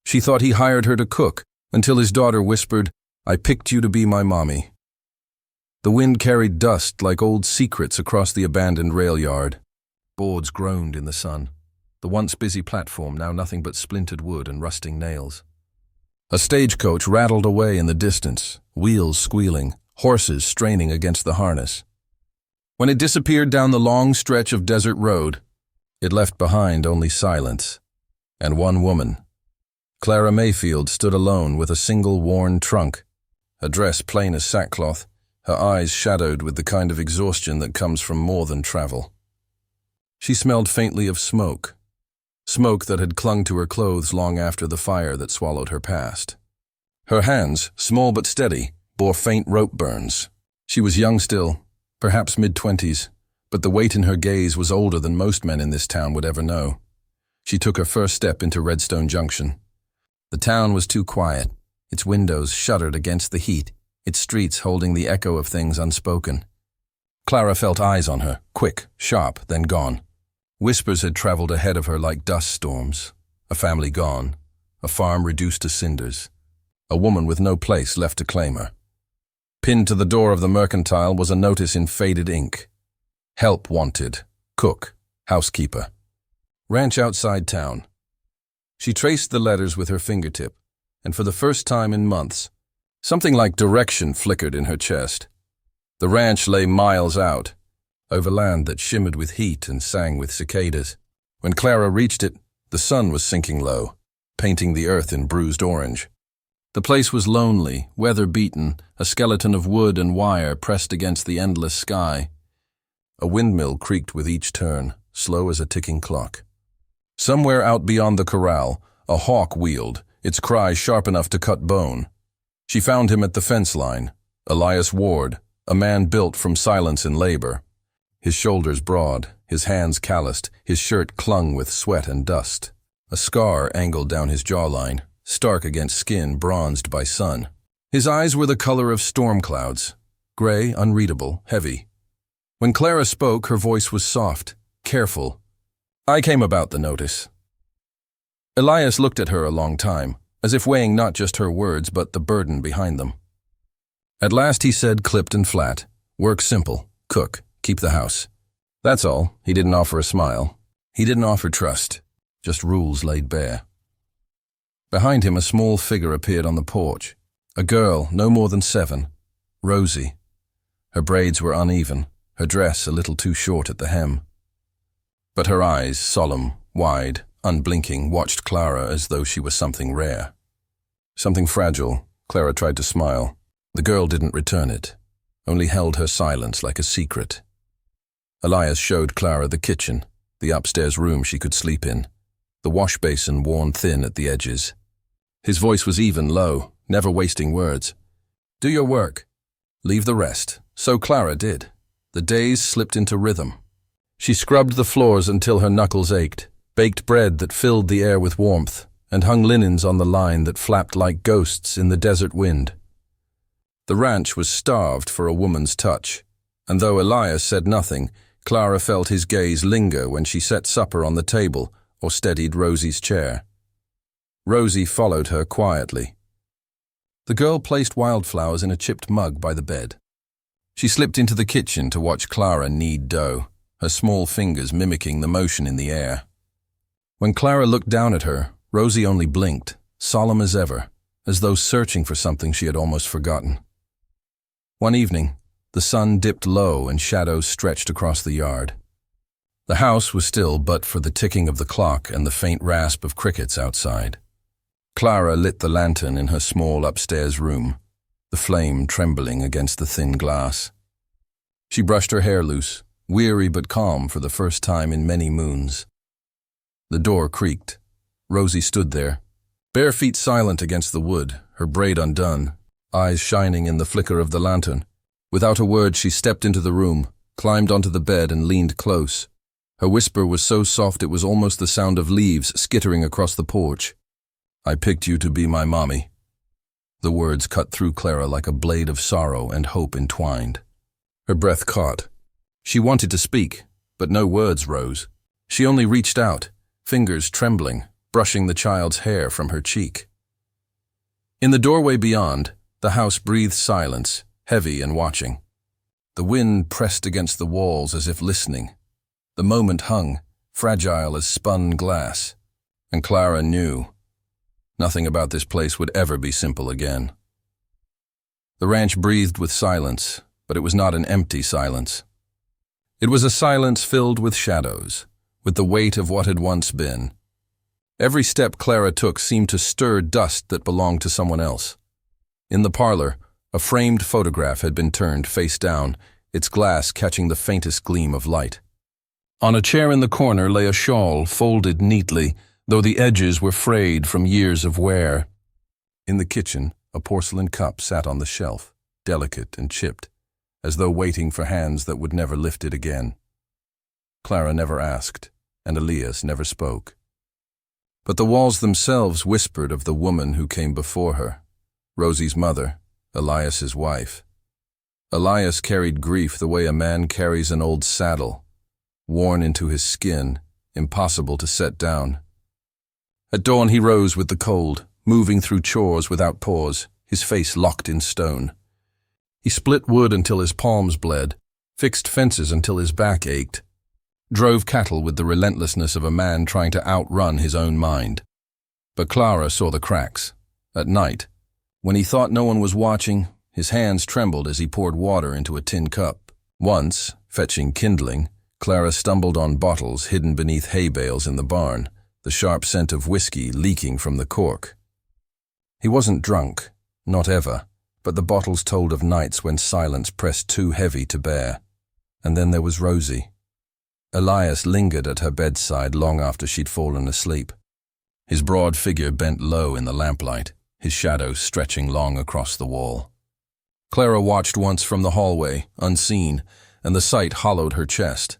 She thought he hired her to cook, until his daughter whispered, "I picked you to be my mommy." The wind carried dust like old secrets across the abandoned rail yard. Boards groaned in the sun. The once busy platform now nothing but splintered wood and rusting nails. A stagecoach rattled away in the distance, wheels squealing, horses straining against the harness. When it disappeared down the long stretch of desert road, it left behind only silence, and one woman. Clara Mayfield stood alone with a single worn trunk, her dress plain as sackcloth, her eyes shadowed with the kind of exhaustion that comes from more than travel. She smelled faintly of smoke that had clung to her clothes long after the fire that swallowed her past. Her hands, small but steady, bore faint rope burns. She was young still, perhaps mid-20s, but the weight in her gaze was older than most men in this town would ever know. She took her first step into Redstone Junction. The town was too quiet, its windows shuttered against the heat, its streets holding the echo of things unspoken. Clara felt eyes on her, quick, sharp, then gone. Whispers had traveled ahead of her like dust storms. A family gone, a farm reduced to cinders, a woman with no place left to claim her. Pinned to the door of the mercantile was a notice in faded ink. Help wanted, cook, housekeeper. Ranch outside town. She traced the letters with her fingertip, and for the first time in months, something like direction flickered in her chest. The ranch lay miles out, over land that shimmered with heat and sang with cicadas. When Clara reached it, the sun was sinking low, painting the earth in bruised orange. The place was lonely, weather-beaten, a skeleton of wood and wire pressed against the endless sky. A windmill creaked with each turn, slow as a ticking clock. Somewhere out beyond the corral, a hawk wheeled, its cry sharp enough to cut bone. She found him at the fence line, Elias Ward, a man built from silence and labor. His shoulders broad, his hands calloused, his shirt clung with sweat and dust. A scar angled down his jawline, stark against skin bronzed by sun. His eyes were the color of storm clouds, gray, unreadable, heavy. When Clara spoke, her voice was soft, careful. "I came about the notice." Elias looked at her a long time, as if weighing not just her words but the burden behind them. At last he said, clipped and flat, "Work simple, cook, keep the house." That's all. He didn't offer a smile. He didn't offer trust, just rules laid bare. Behind him a small figure appeared on the porch. A girl, no more than 7, Rosie. Her braids were uneven, her dress a little too short at the hem. But her eyes, solemn, wide, unblinking, watched Clara as though she was something rare. Something fragile. Clara tried to smile. The girl didn't return it, only held her silence like a secret. Elias showed Clara the kitchen, the upstairs room she could sleep in, the wash basin worn thin at the edges. His voice was even, low, never wasting words. "Do your work. Leave the rest." So Clara did. The days slipped into rhythm. She scrubbed the floors until her knuckles ached, baked bread that filled the air with warmth, and hung linens on the line that flapped like ghosts in the desert wind. The ranch was starved for a woman's touch, and though Elias said nothing, Clara felt his gaze linger when she set supper on the table or steadied Rosie's chair. Rosie followed her quietly. The girl placed wildflowers in a chipped mug by the bed. She slipped into the kitchen to watch Clara knead dough, her small fingers mimicking the motion in the air. When Clara looked down at her, Rosie only blinked, solemn as ever, as though searching for something she had almost forgotten. One evening, the sun dipped low and shadows stretched across the yard. The house was still but for the ticking of the clock and the faint rasp of crickets outside. Clara lit the lantern in her small upstairs room, the flame trembling against the thin glass. She brushed her hair loose, weary but calm for the first time in many moons. The door creaked. Rosie stood there, bare feet silent against the wood, her braid undone, eyes shining in the flicker of the lantern. Without a word, she stepped into the room, climbed onto the bed and leaned close. Her whisper was so soft it was almost the sound of leaves skittering across the porch. "I picked you to be my mommy." The words cut through Clara like a blade of sorrow and hope entwined. Her breath caught. She wanted to speak, but no words rose. She only reached out, fingers trembling, brushing the child's hair from her cheek. In the doorway beyond, the house breathed silence, heavy and watching. The wind pressed against the walls as if listening. The moment hung, fragile as spun glass, and Clara knew nothing about this place would ever be simple again. The ranch breathed with silence, but it was not an empty silence. It was a silence filled with shadows, with the weight of what had once been. Every step Clara took seemed to stir dust that belonged to someone else. In the parlor, a framed photograph had been turned face down, its glass catching the faintest gleam of light. On a chair in the corner lay a shawl folded neatly, though the edges were frayed from years of wear. In the kitchen, a porcelain cup sat on the shelf, delicate and chipped, as though waiting for hands that would never lift it again. Clara never asked, and Elias never spoke. But the walls themselves whispered of the woman who came before her, Rosie's mother, Elias's wife. Elias carried grief the way a man carries an old saddle, worn into his skin, impossible to set down. At dawn he rose with the cold, moving through chores without pause, his face locked in stone. He split wood until his palms bled, fixed fences until his back ached, drove cattle with the relentlessness of a man trying to outrun his own mind. But Clara saw the cracks. At night, when he thought no one was watching, his hands trembled as he poured water into a tin cup. Once, fetching kindling, Clara stumbled on bottles hidden beneath hay bales in the barn, the sharp scent of whiskey leaking from the cork. He wasn't drunk, not ever, but the bottles told of nights when silence pressed too heavy to bear. And then there was Rosie. Elias lingered at her bedside long after she'd fallen asleep. His broad figure bent low in the lamplight, his shadow stretching long across the wall. Clara watched once from the hallway, unseen, and the sight hollowed her chest.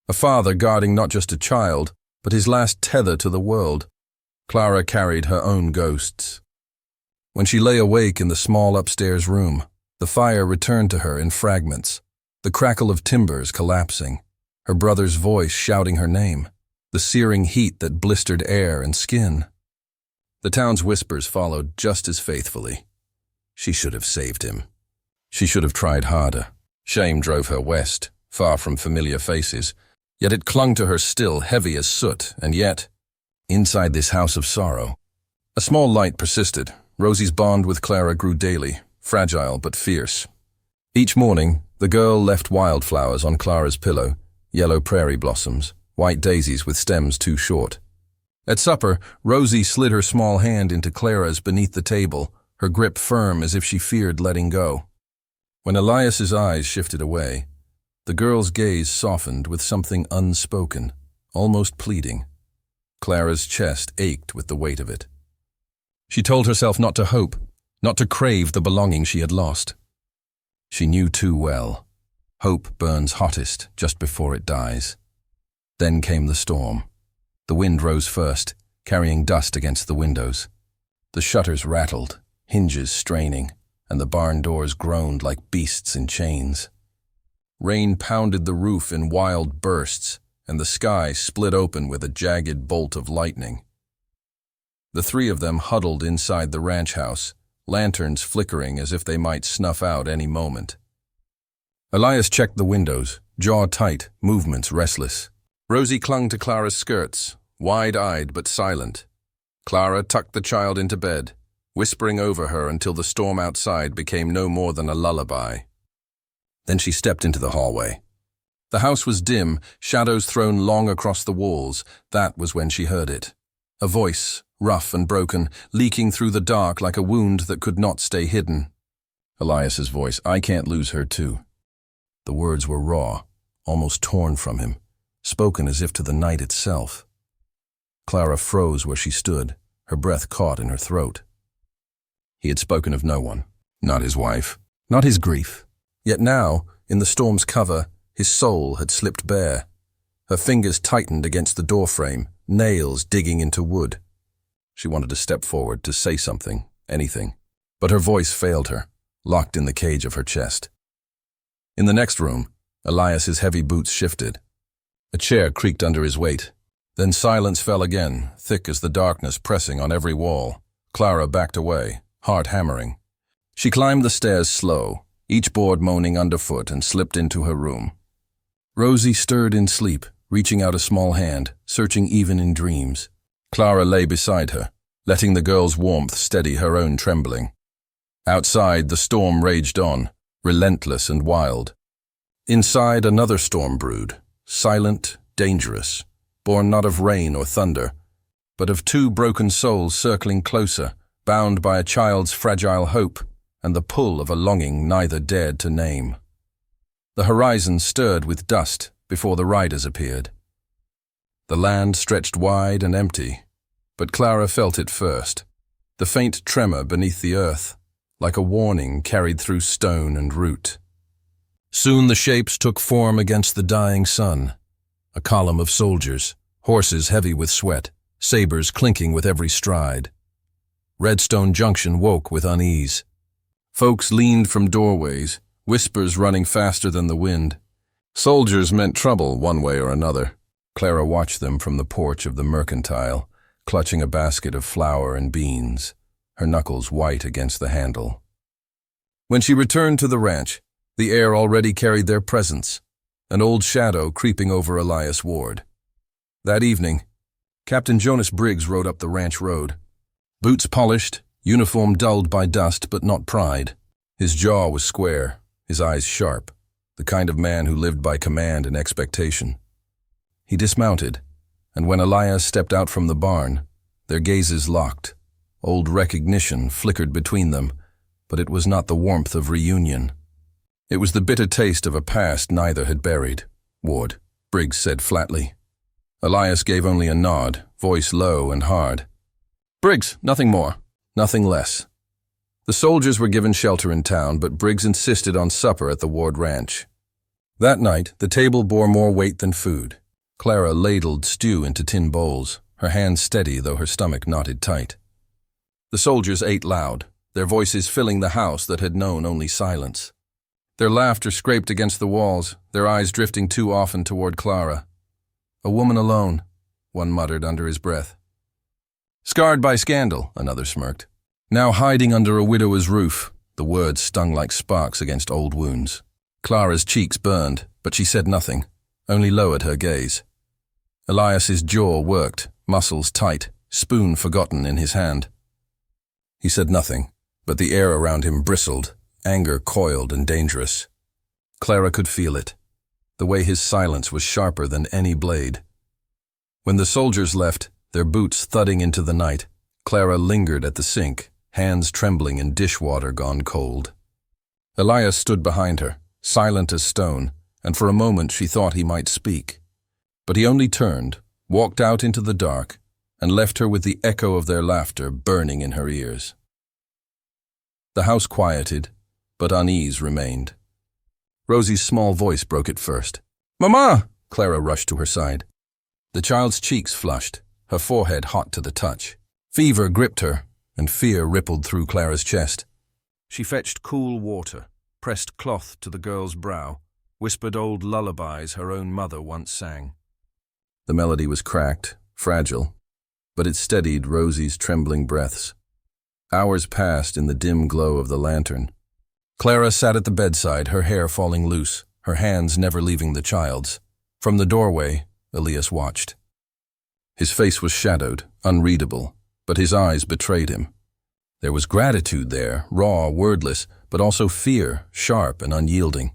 A father guarding not just a child, but his last tether to the world. Clara carried her own ghosts. When she lay awake in the small upstairs room, the fire returned to her in fragments, the crackle of timbers collapsing, her brother's voice shouting her name, the searing heat that blistered air and skin. The town's whispers followed just as faithfully. She should have saved him. She should have tried harder. Shame drove her west, far from familiar faces, yet it clung to her still, heavy as soot, and yet, inside this house of sorrow, a small light persisted. Rosie's bond with Clara grew daily, fragile but fierce. Each morning, the girl left wildflowers on Clara's pillow, yellow prairie blossoms, white daisies with stems too short. At supper, Rosie slid her small hand into Clara's beneath the table, her grip firm as if she feared letting go. When Elias's eyes shifted away, the girl's gaze softened with something unspoken, almost pleading. Clara's chest ached with the weight of it. She told herself not to hope, not to crave the belonging she had lost. She knew too well. Hope burns hottest just before it dies. Then came the storm. The wind rose first, carrying dust against the windows. The shutters rattled, hinges straining, and the barn doors groaned like beasts in chains. Rain pounded the roof in wild bursts, and the sky split open with a jagged bolt of lightning. The three of them huddled inside the ranch house, lanterns flickering as if they might snuff out any moment. Elias checked the windows, jaw tight, movements restless. Rosie clung to Clara's skirts, wide-eyed but silent. Clara tucked the child into bed, whispering over her until the storm outside became no more than a lullaby. Then she stepped into the hallway. The house was dim, shadows thrown long across the walls. That was when she heard it. A voice, rough and broken, leaking through the dark like a wound that could not stay hidden. Elias's voice, "I can't lose her too." The words were raw, almost torn from him, spoken as if to the night itself. Clara froze where she stood, her breath caught in her throat. He had spoken of no one, not his wife, not his grief. Yet now, in the storm's cover, his soul had slipped bare. Her fingers tightened against the doorframe, nails digging into wood. She wanted to step forward, to say something, anything, but her voice failed her, locked in the cage of her chest. In the next room, Elias's heavy boots shifted. A chair creaked under his weight. Then silence fell again, thick as the darkness pressing on every wall. Clara backed away, heart hammering. She climbed the stairs slow, each board moaning underfoot, and slipped into her room. Rosie stirred in sleep, reaching out a small hand, searching even in dreams. Clara lay beside her, letting the girl's warmth steady her own trembling. Outside, the storm raged on, relentless and wild. Inside, another storm brewed, silent, dangerous, born not of rain or thunder, but of two broken souls circling closer, bound by a child's fragile hope and the pull of a longing neither dared to name. The horizon stirred with dust before the riders appeared. The land stretched wide and empty, but Clara felt it first, the faint tremor beneath the earth, like a warning carried through stone and root. Soon the shapes took form against the dying sun, a column of soldiers, horses heavy with sweat, sabers clinking with every stride. Redstone Junction woke with unease. Folks leaned from doorways, whispers running faster than the wind. Soldiers meant trouble one way or another. Clara watched them from the porch of the mercantile, clutching a basket of flour and beans, her knuckles white against the handle. When she returned to the ranch, the air already carried their presence, an old shadow creeping over Elias Ward. That evening, Captain Jonas Briggs rode up the ranch road. Boots polished, uniform dulled by dust but not pride. His jaw was square, his eyes sharp, the kind of man who lived by command and expectation. He dismounted, and when Elias stepped out from the barn, their gazes locked. Old recognition flickered between them, but it was not the warmth of reunion. It was the bitter taste of a past neither had buried. "Ward," Briggs said flatly. Elias gave only a nod, voice low and hard. "Briggs, nothing more, nothing less." The soldiers were given shelter in town, but Briggs insisted on supper at the Ward Ranch. That night, the table bore more weight than food. Clara ladled stew into tin bowls, her hands steady though her stomach knotted tight. The soldiers ate loud, their voices filling the house that had known only silence. Their laughter scraped against the walls, their eyes drifting too often toward Clara. "A woman alone," one muttered under his breath. "Scarred by scandal," another smirked. "Now hiding under a widower's roof," the words stung like sparks against old wounds. Clara's cheeks burned, but she said nothing, only lowered her gaze. Elias's jaw worked, muscles tight, spoon forgotten in his hand. He said nothing, but the air around him bristled, anger coiled and dangerous. Clara could feel it, the way his silence was sharper than any blade. When the soldiers left, their boots thudding into the night, Clara lingered at the sink, hands trembling in dishwater gone cold. Elias stood behind her, silent as stone, and for a moment she thought he might speak. But he only turned, walked out into the dark, and left her with the echo of their laughter burning in her ears. The house quieted, but unease remained. Rosie's small voice broke it first. "Mama!" Clara rushed to her side. The child's cheeks flushed, her forehead hot to the touch. Fever gripped her, and fear rippled through Clara's chest. She fetched cool water, pressed cloth to the girl's brow, whispered old lullabies her own mother once sang. The melody was cracked, fragile, but it steadied Rosie's trembling breaths. Hours passed in the dim glow of the lantern. Clara sat at the bedside, her hair falling loose, her hands never leaving the child's. From the doorway, Elias watched. His face was shadowed, unreadable, but his eyes betrayed him. There was gratitude there, raw, wordless, but also fear, sharp and unyielding.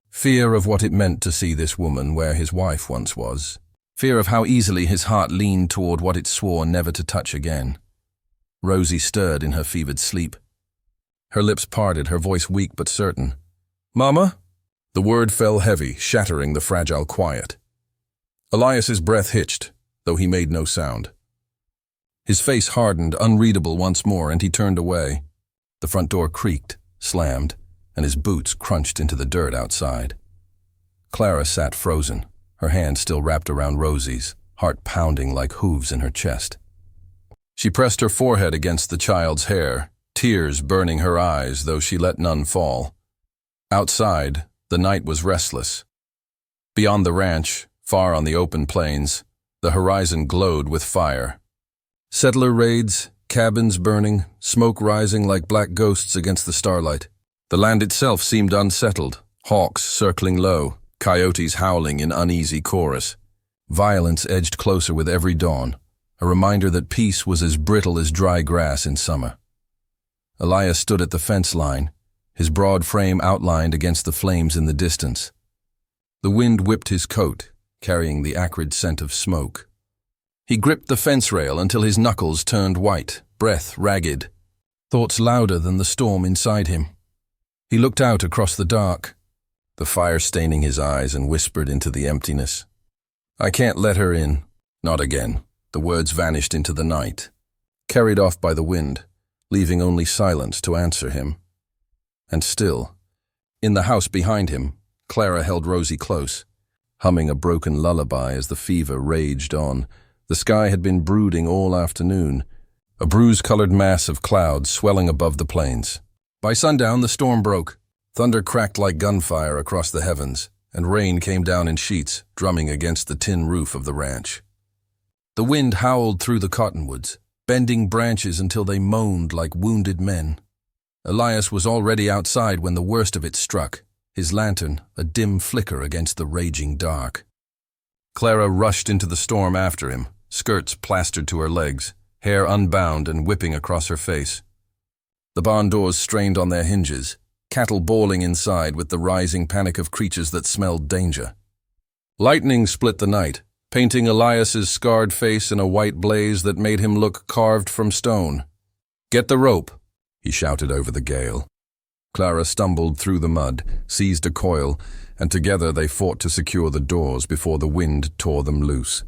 Fear of what it meant to see this woman where his wife once was. Fear of how easily his heart leaned toward what it swore never to touch again. Rosie stirred in her fevered sleep. Her lips parted, her voice weak but certain. "Mama?" The word fell heavy, shattering the fragile quiet. Elias's breath hitched, though he made no sound. His face hardened, unreadable once more, and he turned away. The front door creaked, slammed, and his boots crunched into the dirt outside. Clara sat frozen, her hand still wrapped around Rosie's, heart pounding like hooves in her chest. She pressed her forehead against the child's hair, tears burning her eyes, though she let none fall. Outside, the night was restless. Beyond the ranch, far on the open plains, The horizon glowed with fire. Settler raids, cabins burning, smoke rising like black ghosts against the starlight. The land itself seemed unsettled, hawks circling low, coyotes howling in uneasy chorus. Violence edged closer with every dawn, a reminder that peace was as brittle as dry grass in summer. Elias stood at the fence line, his broad frame outlined against the flames in the distance. The wind whipped his coat, carrying the acrid scent of smoke. He gripped the fence rail until his knuckles turned white, breath ragged, thoughts louder than the storm inside him. He looked out across the dark, the fire staining his eyes, and whispered into the emptiness. "I can't let her in." Not again. The words vanished into the night, carried off by the wind, leaving only silence to answer him. And still, in the house behind him, Clara held Rosie close, humming a broken lullaby as the fever raged on. The sky had been brooding all afternoon, a bruise-colored mass of clouds swelling above the plains. By sundown, the storm broke. Thunder cracked like gunfire across the heavens, and rain came down in sheets, drumming against the tin roof of the ranch. The wind howled through the cottonwoods, bending branches until they moaned like wounded men. Elias was already outside when the worst of it struck, his lantern a dim flicker against the raging dark. Clara rushed into the storm after him, skirts plastered to her legs, hair unbound and whipping across her face. The barn doors strained on their hinges, cattle bawling inside with the rising panic of creatures that smelled danger. Lightning split the night, painting Elias's scarred face in a white blaze that made him look carved from stone. "Get the rope," he shouted over the gale. Clara stumbled through the mud, seized a coil, and together they fought to secure the doors before the wind tore them loose.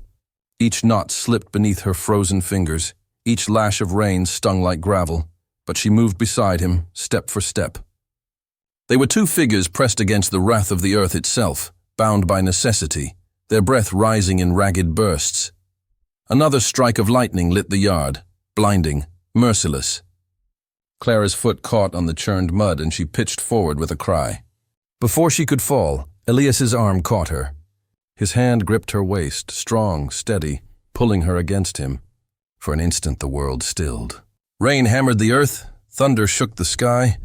Each knot slipped beneath her frozen fingers, each lash of rain stung like gravel, but she moved beside him, step for step. They were two figures pressed against the wrath of the earth itself, bound by necessity, their breath rising in ragged bursts. Another strike of lightning lit the yard, blinding, merciless. Clara's foot caught on the churned mud and she pitched forward with a cry. Before she could fall, Elias's arm caught her. His hand gripped her waist, strong, steady, pulling her against him. For an instant the world stilled. Rain hammered the earth, thunder shook the sky,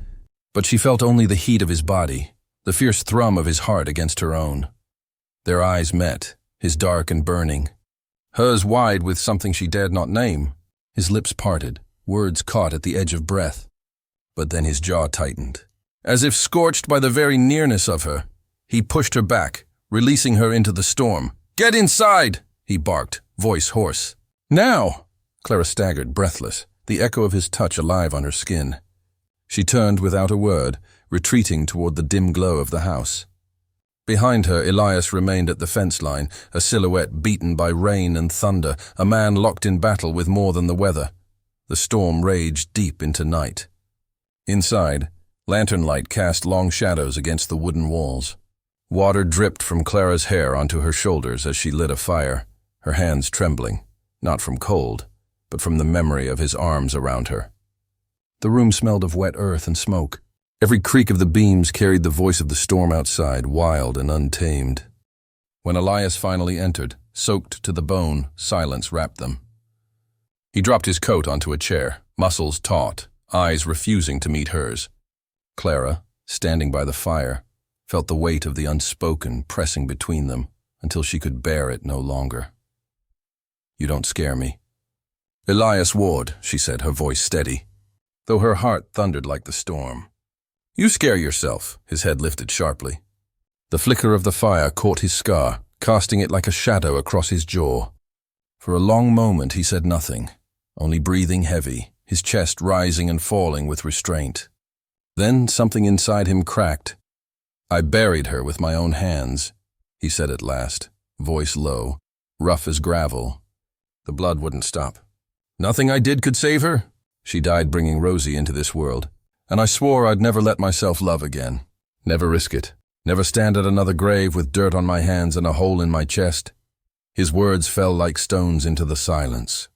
but she felt only the heat of his body, the fierce thrum of his heart against her own. Their eyes met, his dark and burning, hers wide with something she dared not name. His lips parted, words caught at the edge of breath. But then his jaw tightened. As if scorched by the very nearness of her, he pushed her back, releasing her into the storm. "Get inside!" he barked, voice hoarse. "Now!" Clara staggered, breathless, the echo of his touch alive on her skin. She turned without a word, retreating toward the dim glow of the house. Behind her, Elias remained at the fence line, a silhouette beaten by rain and thunder, a man locked in battle with more than the weather. The storm raged deep into night. Inside, lantern light cast long shadows against the wooden walls. Water dripped from Clara's hair onto her shoulders as she lit a fire, her hands trembling, not from cold, but from the memory of his arms around her. The room smelled of wet earth and smoke. Every creak of the beams carried the voice of the storm outside, wild and untamed. When Elias finally entered, soaked to the bone, silence wrapped them. He dropped his coat onto a chair, muscles taut, eyes refusing to meet hers. Clara, standing by the fire, felt the weight of the unspoken pressing between them until she could bear it no longer. "You don't scare me." "Elias Ward," she said, her voice steady, though her heart thundered like the storm. "You scare yourself," his head lifted sharply. The flicker of the fire caught his scar, casting it like a shadow across his jaw. For a long moment he said nothing, only breathing heavy, his chest rising and falling with restraint. Then something inside him cracked. "I buried her with my own hands," he said at last, voice low, rough as gravel. The blood wouldn't stop. "Nothing I did could save her. She died bringing Rosie into this world, and I swore I'd never let myself love again. Never risk it. Never stand at another grave with dirt on my hands and a hole in my chest." His words fell like stones into the silence.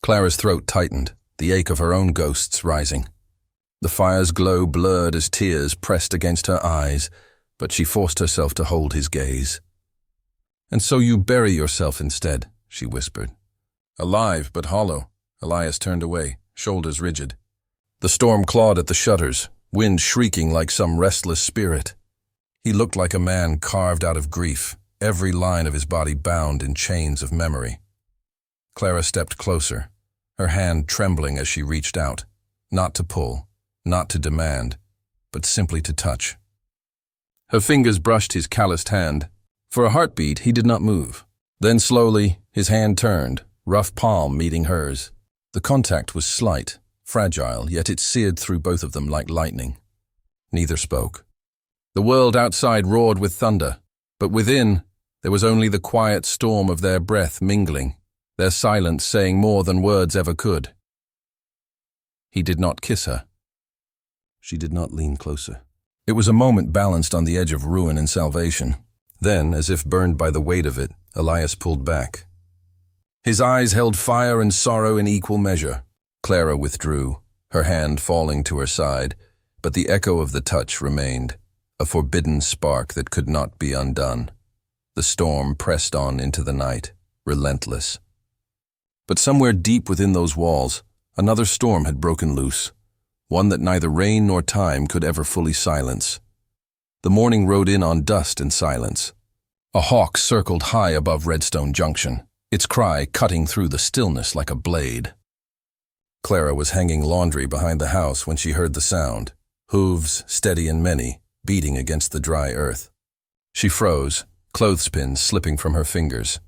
Clara's throat tightened, the ache of her own ghosts rising. The fire's glow blurred as tears pressed against her eyes, but she forced herself to hold his gaze. "And so you bury yourself instead," she whispered. Alive, but hollow. Elias turned away, shoulders rigid. The storm clawed at the shutters, wind shrieking like some restless spirit. He looked like a man carved out of grief, every line of his body bound in chains of memory. Clara stepped closer, her hand trembling as she reached out, not to pull, not to demand, but simply to touch. Her fingers brushed his calloused hand. For a heartbeat, he did not move. Then slowly, his hand turned, rough palm meeting hers. The contact was slight, fragile, yet it seared through both of them like lightning. Neither spoke. The world outside roared with thunder, but within, there was only the quiet storm of their breath mingling, their silence saying more than words ever could. He did not kiss her. She did not lean closer. It was a moment balanced on the edge of ruin and salvation. Then, as if burned by the weight of it, Elias pulled back. His eyes held fire and sorrow in equal measure. Clara withdrew, her hand falling to her side, but the echo of the touch remained, a forbidden spark that could not be undone. The storm pressed on into the night, relentless. But somewhere deep within those walls, another storm had broken loose, one that neither rain nor time could ever fully silence. The morning rode in on dust and silence. A hawk circled high above Redstone Junction, its cry cutting through the stillness like a blade. Clara was hanging laundry behind the house when she heard the sound, hooves, steady and many, beating against the dry earth. She froze, clothespins slipping from her fingers.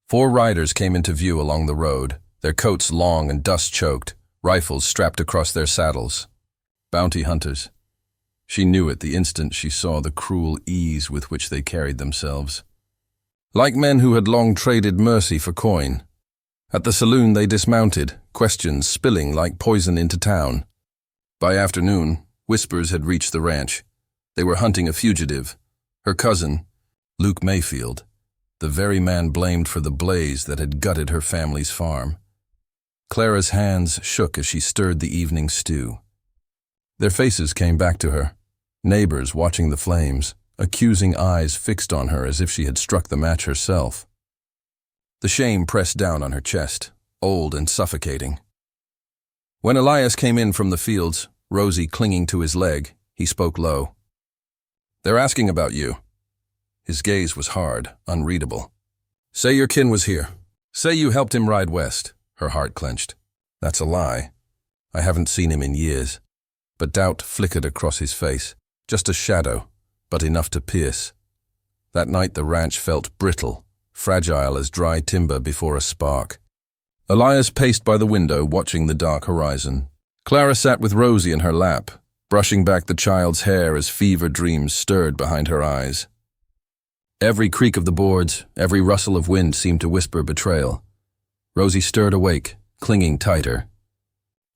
4 riders came into view along the road, their coats long and dust-choked, rifles strapped across their saddles. Bounty hunters. She knew it the instant she saw the cruel ease with which they carried themselves. Like men who had long traded mercy for coin. At the saloon they dismounted, questions spilling like poison into town. By afternoon, whispers had reached the ranch. They were hunting a fugitive, her cousin, Luke Mayfield, the very man blamed for the blaze that had gutted her family's farm. Clara's hands shook as she stirred the evening stew. Their faces came back to her, neighbors watching the flames, accusing eyes fixed on her as if she had struck the match herself. The shame pressed down on her chest, old and suffocating. When Elias came in from the fields, Rosie clinging to his leg, he spoke low. "They're asking about you." His gaze was hard, unreadable. "Say your kin was here. Say you helped him ride west." Her heart clenched. "That's a lie. I haven't seen him in years." But doubt flickered across his face, just a shadow, but enough to pierce. That night the ranch felt brittle, fragile as dry timber before a spark. Elias paced by the window, watching the dark horizon. Clara sat with Rosie in her lap, brushing back the child's hair as fever dreams stirred behind her eyes. Every creak of the boards, every rustle of wind seemed to whisper betrayal. Rosie stirred awake, clinging tighter.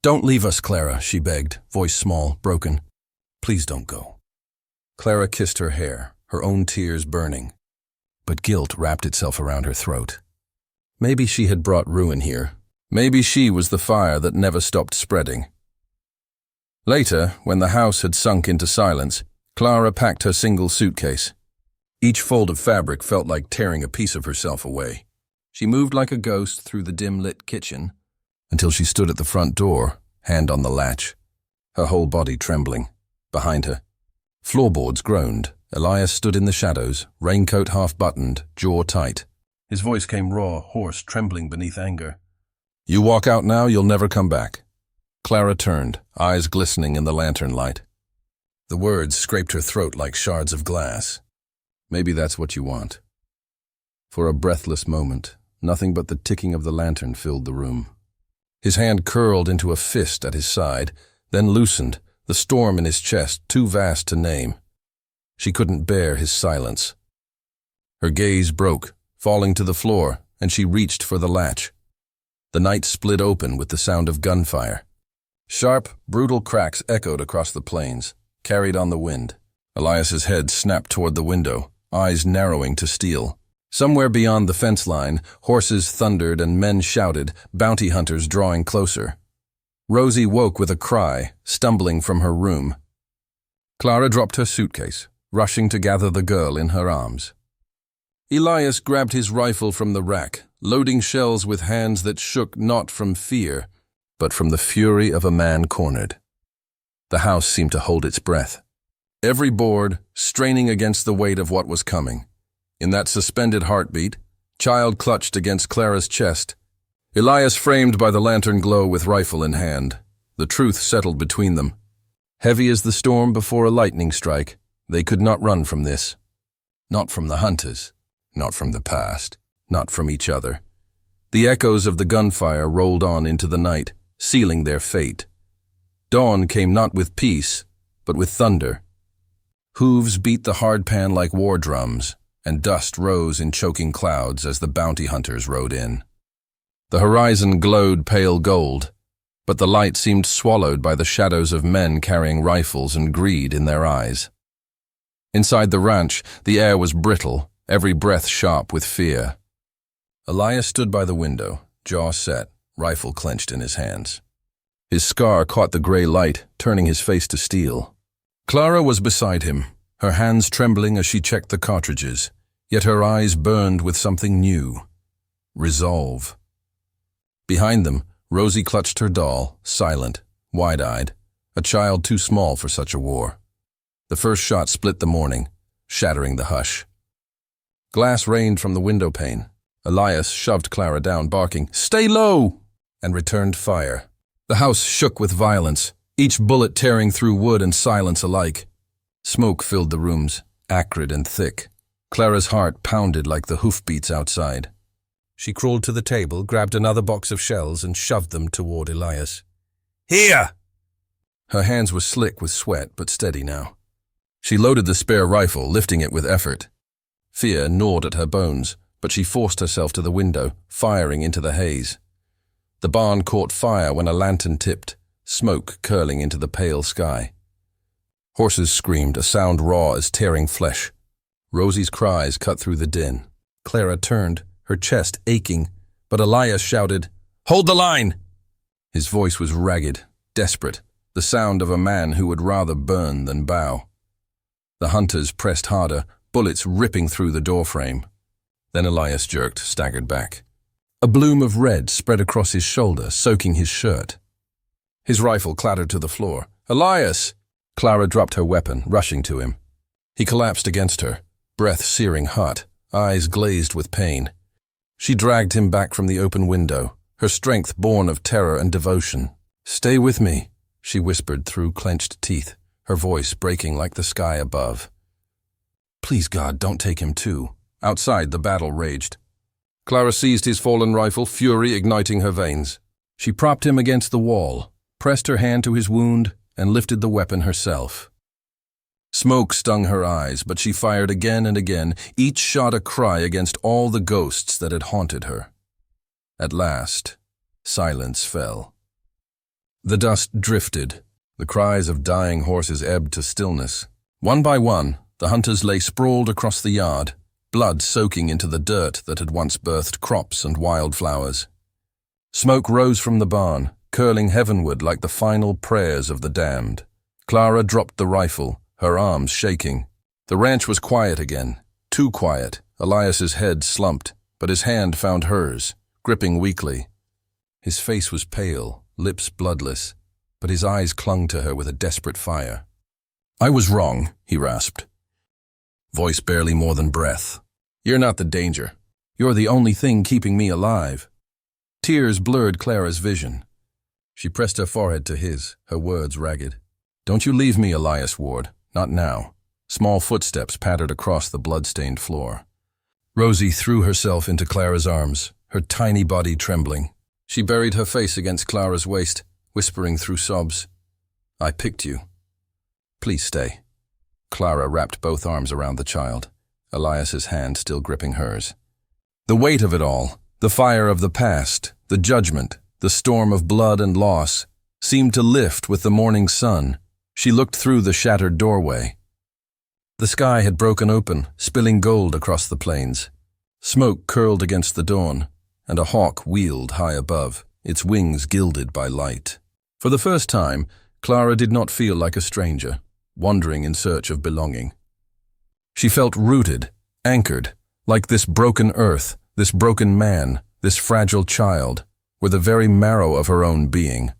"Don't leave us, Clara," she begged, voice small, broken. "Please don't go." Clara kissed her hair, her own tears burning. But guilt wrapped itself around her throat. Maybe she had brought ruin here. Maybe she was the fire that never stopped spreading. Later, when the house had sunk into silence, Clara packed her single suitcase. Each fold of fabric felt like tearing a piece of herself away. She moved like a ghost through the dim-lit kitchen, until she stood at the front door, hand on the latch, her whole body trembling. Behind her, floorboards groaned. Elias stood in the shadows, raincoat half-buttoned, jaw tight. His voice came raw, hoarse, trembling beneath anger. "You walk out now, you'll never come back." Clara turned, eyes glistening in the lantern light. The words scraped her throat like shards of glass. "Maybe that's what you want." For a breathless moment, nothing but the ticking of the lantern filled the room. His hand curled into a fist at his side, then loosened, the storm in his chest too vast to name. She couldn't bear his silence. Her gaze broke, falling to the floor, and she reached for the latch. The night split open with the sound of gunfire. Sharp, brutal cracks echoed across the plains, carried on the wind. Elias's head snapped toward the window, eyes narrowing to steel. Somewhere beyond the fence line, horses thundered and men shouted, bounty hunters drawing closer. Rosie woke with a cry, stumbling from her room. Clara dropped her suitcase, rushing to gather the girl in her arms. Elias grabbed his rifle from the rack, loading shells with hands that shook not from fear, but from the fury of a man cornered. The house seemed to hold its breath, every board straining against the weight of what was coming. In that suspended heartbeat, child clutched against Clara's chest. Elias framed by the lantern glow with rifle in hand. The truth settled between them. Heavy as the storm before a lightning strike, they could not run from this. Not from the hunters, not from the past, not from each other. The echoes of the gunfire rolled on into the night, sealing their fate. Dawn came not with peace, but with thunder. Hooves beat the hardpan like war drums, and dust rose in choking clouds as the bounty hunters rode in. The horizon glowed pale gold, but the light seemed swallowed by the shadows of men carrying rifles and greed in their eyes. Inside the ranch, the air was brittle, every breath sharp with fear. Elias stood by the window, jaw set, rifle clenched in his hands. His scar caught the gray light, turning his face to steel. Clara was beside him, her hands trembling as she checked the cartridges, yet her eyes burned with something new. Resolve. Behind them, Rosie clutched her doll, silent, wide-eyed, a child too small for such a war. The first shot split the morning, shattering the hush. Glass rained from the window pane. Elias shoved Clara down, barking, "Stay low!" and returned fire. The house shook with violence, each bullet tearing through wood and silence alike. Smoke filled the rooms, acrid and thick. Clara's heart pounded like the hoofbeats outside. She crawled to the table, grabbed another box of shells, and shoved them toward Elias. "Here!" Her hands were slick with sweat, but steady now. She loaded the spare rifle, lifting it with effort. Fear gnawed at her bones, but she forced herself to the window, firing into the haze. The barn caught fire when a lantern tipped, smoke curling into the pale sky. Horses screamed, a sound raw as tearing flesh. Rosie's cries cut through the din. Clara turned, her chest aching, but Elias shouted, "Hold the line!" His voice was ragged, desperate, the sound of a man who would rather burn than bow. The hunters pressed harder, bullets ripping through the doorframe. Then Elias jerked, staggered back. A bloom of red spread across his shoulder, soaking his shirt. His rifle clattered to the floor. "Elias!" Clara dropped her weapon, rushing to him. He collapsed against her, breath searing hot, eyes glazed with pain. She dragged him back from the open window, her strength born of terror and devotion. "Stay with me," she whispered through clenched teeth, her voice breaking like the sky above. "Please, God, don't take him too." Outside, the battle raged. Clara seized his fallen rifle, fury igniting her veins. She propped him against the wall, pressed her hand to his wound, and lifted the weapon herself. Smoke stung her eyes, but she fired again and again, each shot a cry against all the ghosts that had haunted her. At last, silence fell. The dust drifted. The cries of dying horses ebbed to stillness. One by one, the hunters lay sprawled across the yard, blood soaking into the dirt that had once birthed crops and wildflowers. Smoke rose from the barn, curling heavenward like the final prayers of the damned. Clara dropped the rifle, her arms shaking. The ranch was quiet again, too quiet. Elias's head slumped, but his hand found hers, gripping weakly. His face was pale, lips bloodless, but his eyes clung to her with a desperate fire. "I was wrong," he rasped. Voice barely more than breath. "You're not the danger. You're the only thing keeping me alive." Tears blurred Clara's vision. She pressed her forehead to his, her words ragged. "Don't you leave me, Elias Ward. Not now." Small footsteps pattered across the blood-stained floor. Rosie threw herself into Clara's arms, her tiny body trembling. She buried her face against Clara's waist, whispering through sobs, "I picked you. Please stay." Clara wrapped both arms around the child, Elias's hand still gripping hers. The weight of it all, the fire of the past, the judgment, the storm of blood and loss, seemed to lift with the morning sun. She looked through the shattered doorway. The sky had broken open, spilling gold across the plains. Smoke curled against the dawn, and a hawk wheeled high above, its wings gilded by light. For the first time, Clara did not feel like a stranger, wandering in search of belonging. She felt rooted, anchored, Like this broken earth, this broken man, this fragile child, were the very marrow of her own being.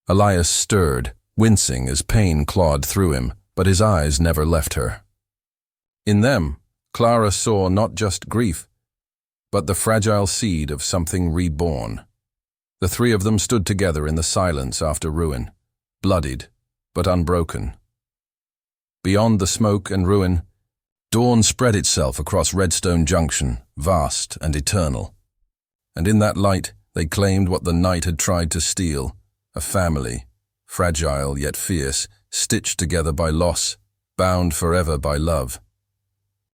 Elias stirred, wincing as pain clawed through him, but his eyes never left her. In them, Clara saw not just grief, but the fragile seed of something reborn. The three of them stood together in the silence after ruin, bloodied, but unbroken. Beyond the smoke and ruin, dawn spread itself across Redstone Junction, vast and eternal. And in that light, they claimed what the night had tried to steal, a family, fragile yet fierce, stitched together by loss, bound forever by love.